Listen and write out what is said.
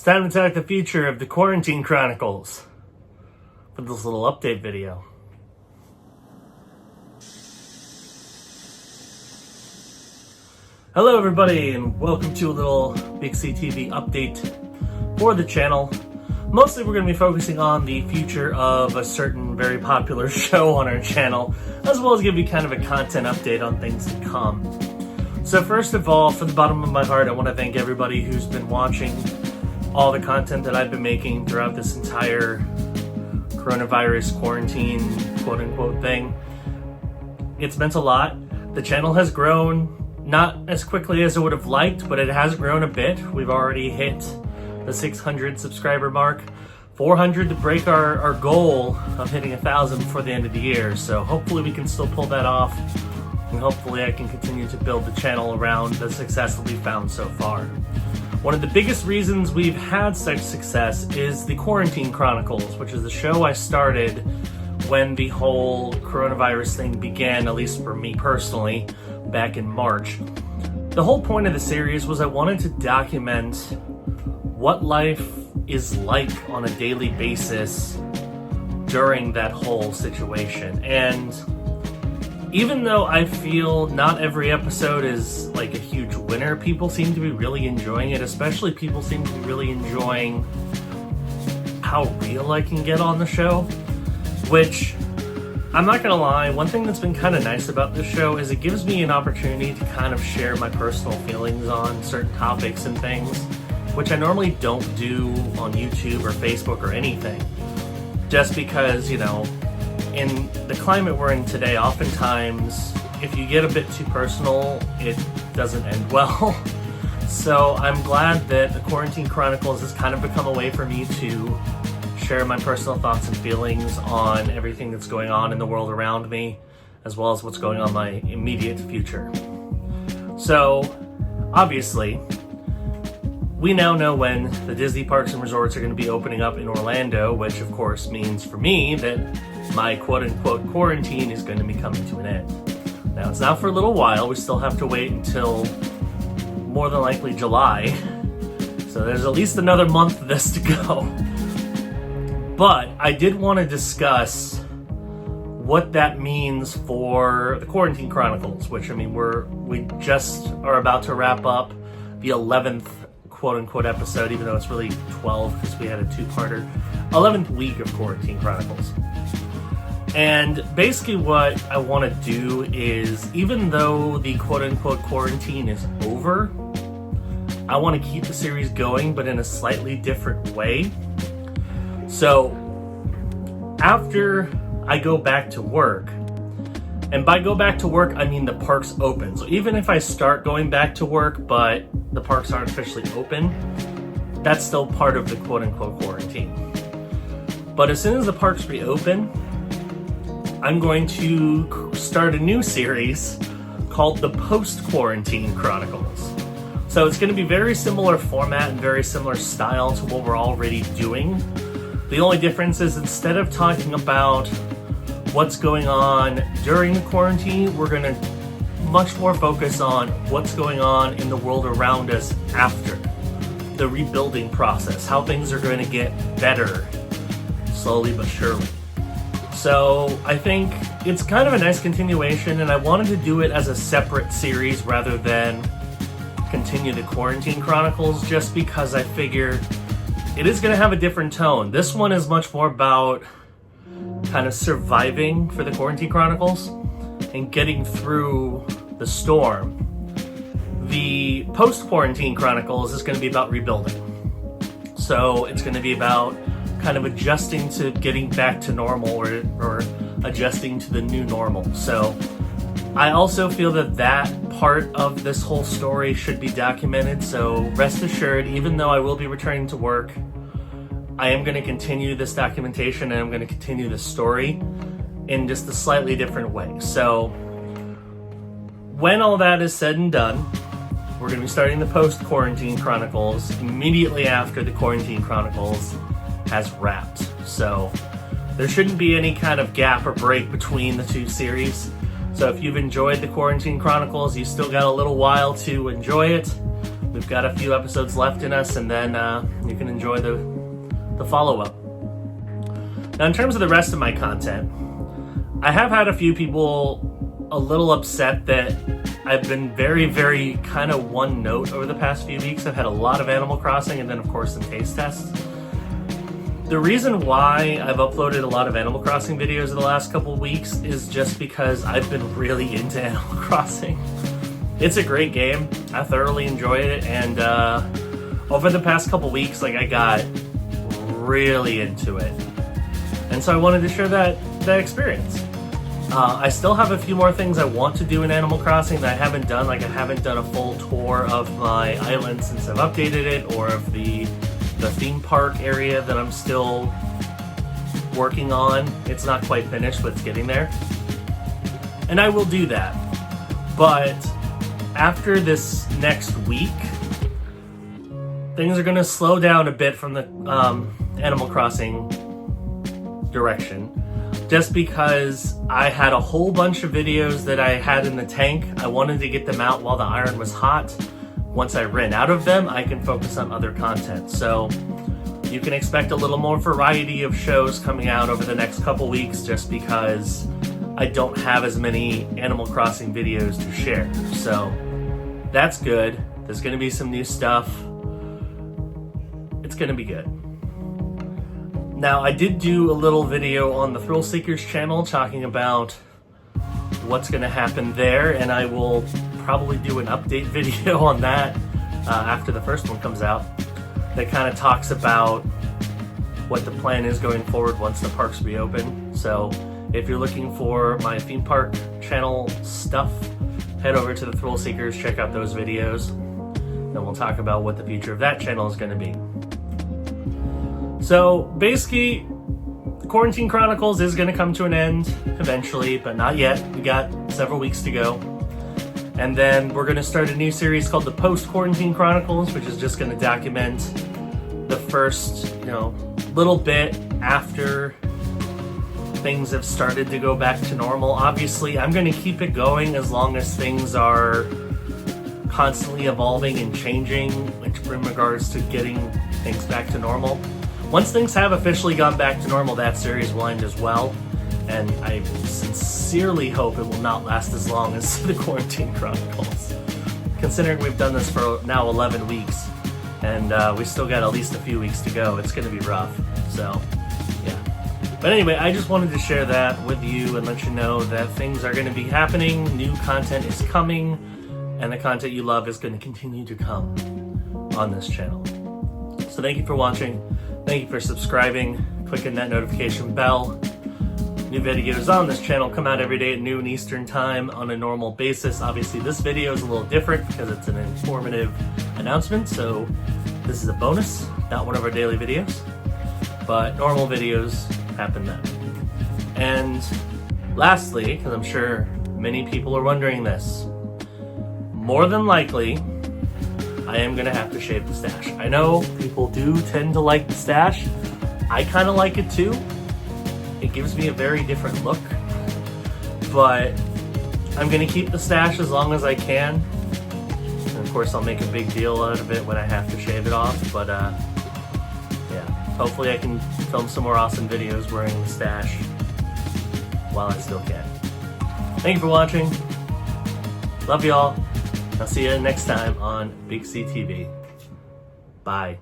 It's time to talk the future of the Quarantine Chronicles for this little update video. Hello everybody and welcome to a little BigCTV update for the channel. Mostly we're going to be focusing on the future of a certain very popular show on our channel, as well as give you kind of a content update on things to come. So first of all, from the bottom of my heart, I want to thank everybody who's been watching all the content that I've been making throughout this entire coronavirus quarantine quote-unquote thing. It's meant a lot. The channel has grown, not as quickly as I would have liked, but it has grown a bit. We've already hit the 600 subscriber mark, 400 to break our goal of hitting 1,000 before the end of the year. So hopefully we can still pull that off, and hopefully I can continue to build the channel around the success that we've found so far. One of the biggest reasons we've had such success is the Quarantine Chronicles, which is the show I started when the whole coronavirus thing began, at least for me personally, back in March. The whole point of the series was I wanted to document what life is like on a daily basis during that whole situation. And even though I feel not every episode is like a huge winner, people seem to be really enjoying it. Especially people seem to be really enjoying how real I can get on the show, which I'm not gonna lie, one thing that's been kind of nice about this show is it gives me an opportunity to kind of share my personal feelings on certain topics and things, which I normally don't do on YouTube or Facebook or anything, just because, you know, in the climate we're in today, oftentimes if you get a bit too personal, it doesn't end well. So I'm glad that the Quarantine Chronicles has kind of become a way for me to share my personal thoughts and feelings on everything that's going on in the world around me, as well as what's going on in my immediate future. So obviously, we now know when the Disney parks and resorts are going to be opening up in Orlando, which of course means for me that my quote-unquote quarantine is going to be coming to an end. Now, it's not for a little while. We still have to wait until more than likely July. So there's at least another month of this to go. But I did want to discuss what that means for the Quarantine Chronicles, which, I mean, we just are about to wrap up the 11th quote-unquote episode, even though it's really 12 because we had a two-parter. 11th week of Quarantine Chronicles. And basically what I want to do is, even though the quote-unquote quarantine is over, I want to keep the series going, but in a slightly different way. So, after I go back to work, and by go back to work, I mean the parks open. So even if I start going back to work, but the parks aren't officially open, that's still part of the quote-unquote quarantine. But as soon as the parks reopen, I'm going to start a new series called the PostQuarantine Chronicles. So it's going to be very similar format and very similar style to what we're already doing. The only difference is instead of talking about what's going on during the quarantine, we're going to much more focus on what's going on in the world around us after the rebuilding process, how things are going to get better slowly but surely. So I think it's kind of a nice continuation, and I wanted to do it as a separate series rather than continue the Quarantine Chronicles, just because I figure it is going to have a different tone. This one is much more about kind of surviving for the Quarantine Chronicles and getting through the storm. The Post-Quarantine Chronicles is going to be about rebuilding. So it's going to be about kind of adjusting to getting back to normal, or adjusting to the new normal. So I also feel that that part of this whole story should be documented. So rest assured, even though I will be returning to work, I am going to continue this documentation and I'm going to continue this story in just a slightly different way. So when all that is said and done, we're going to be starting the Post-Quarantine Chronicles immediately after the Quarantine Chronicles has wrapped. So there shouldn't be any kind of gap or break between the two series. So if you've enjoyed the Quarantine Chronicles, you still got a little while to enjoy it. we've got a few episodes left in us, and then you can enjoy the follow-up. Now, in terms of the rest of my content, I have had a few people a little upset that I've been very, very kind of one note over the past few weeks. I've had a lot of Animal Crossing and then, of course, some taste tests. The reason why I've uploaded a lot of Animal Crossing videos in the last couple of weeks is just because I've been really into Animal Crossing. It's a great game. I thoroughly enjoyed it, and over the past couple weeks, I got really into it. And so I wanted to share that experience. I still have a few more things I want to do in Animal Crossing that I haven't done. I haven't done a full tour of my island since I've updated it, or of the theme park area that I'm still working on. It's not quite finished, but it's getting there. And I will do that. But after this next week, things are going to slow down a bit from the Animal Crossing direction. Just because I had a whole bunch of videos that I had in the tank. I wanted to get them out while the iron was hot. Once I ran out of them, I can focus on other content. So you can expect a little more variety of shows coming out over the next couple weeks, just because I don't have as many Animal Crossing videos to share. So that's good. There's going to be some new stuff. It's going to be good. Now, I did do a little video on the Thrill Seekers channel talking about what's going to happen there, and I will probably do an update video on that after the first one comes out, that kind of talks about what the plan is going forward once the parks reopen. So if you're looking for my theme park channel stuff, head over to the Thrill Seekers, check out those videos, and we'll talk about what the future of that channel is going to be. So basically, Quarantine Chronicles is going to come to an end eventually, but not yet. We got several weeks to go. And then we're going to start a new series called the PostQuarantine Chronicles, which is just going to document the first, little bit after things have started to go back to normal. Obviously, I'm going to keep it going as long as things are constantly evolving and changing in regards to getting things back to normal. Once things have officially gone back to normal, that series will end as well. And I sincerely hope it will not last as long as the Quarantine Chronicles. Considering we've done this for now 11 weeks, and we still got at least a few weeks to go, it's going to be rough. So, yeah. But anyway, I just wanted to share that with you and let you know that things are going to be happening, new content is coming, and the content you love is going to continue to come on this channel. So thank you for watching. Thank you for subscribing, clicking that notification bell. New videos on this channel come out every day at noon Eastern time on a normal basis. Obviously, this video is a little different because it's an informative announcement, so this is a bonus, not one of our daily videos. But normal videos happen then. And lastly, because I'm sure many people are wondering this, more than likely, I am going to have to shave the stash. I know people do tend to like the stash. I kind of like it too. It gives me a very different look. But I'm going to keep the stash as long as I can. And of course, I'll make a big deal out of it when I have to shave it off. But yeah, hopefully I can film some more awesome videos wearing the stash while I still can. Thank you for watching. Love y'all. I'll see you next time on BigCTV. Bye.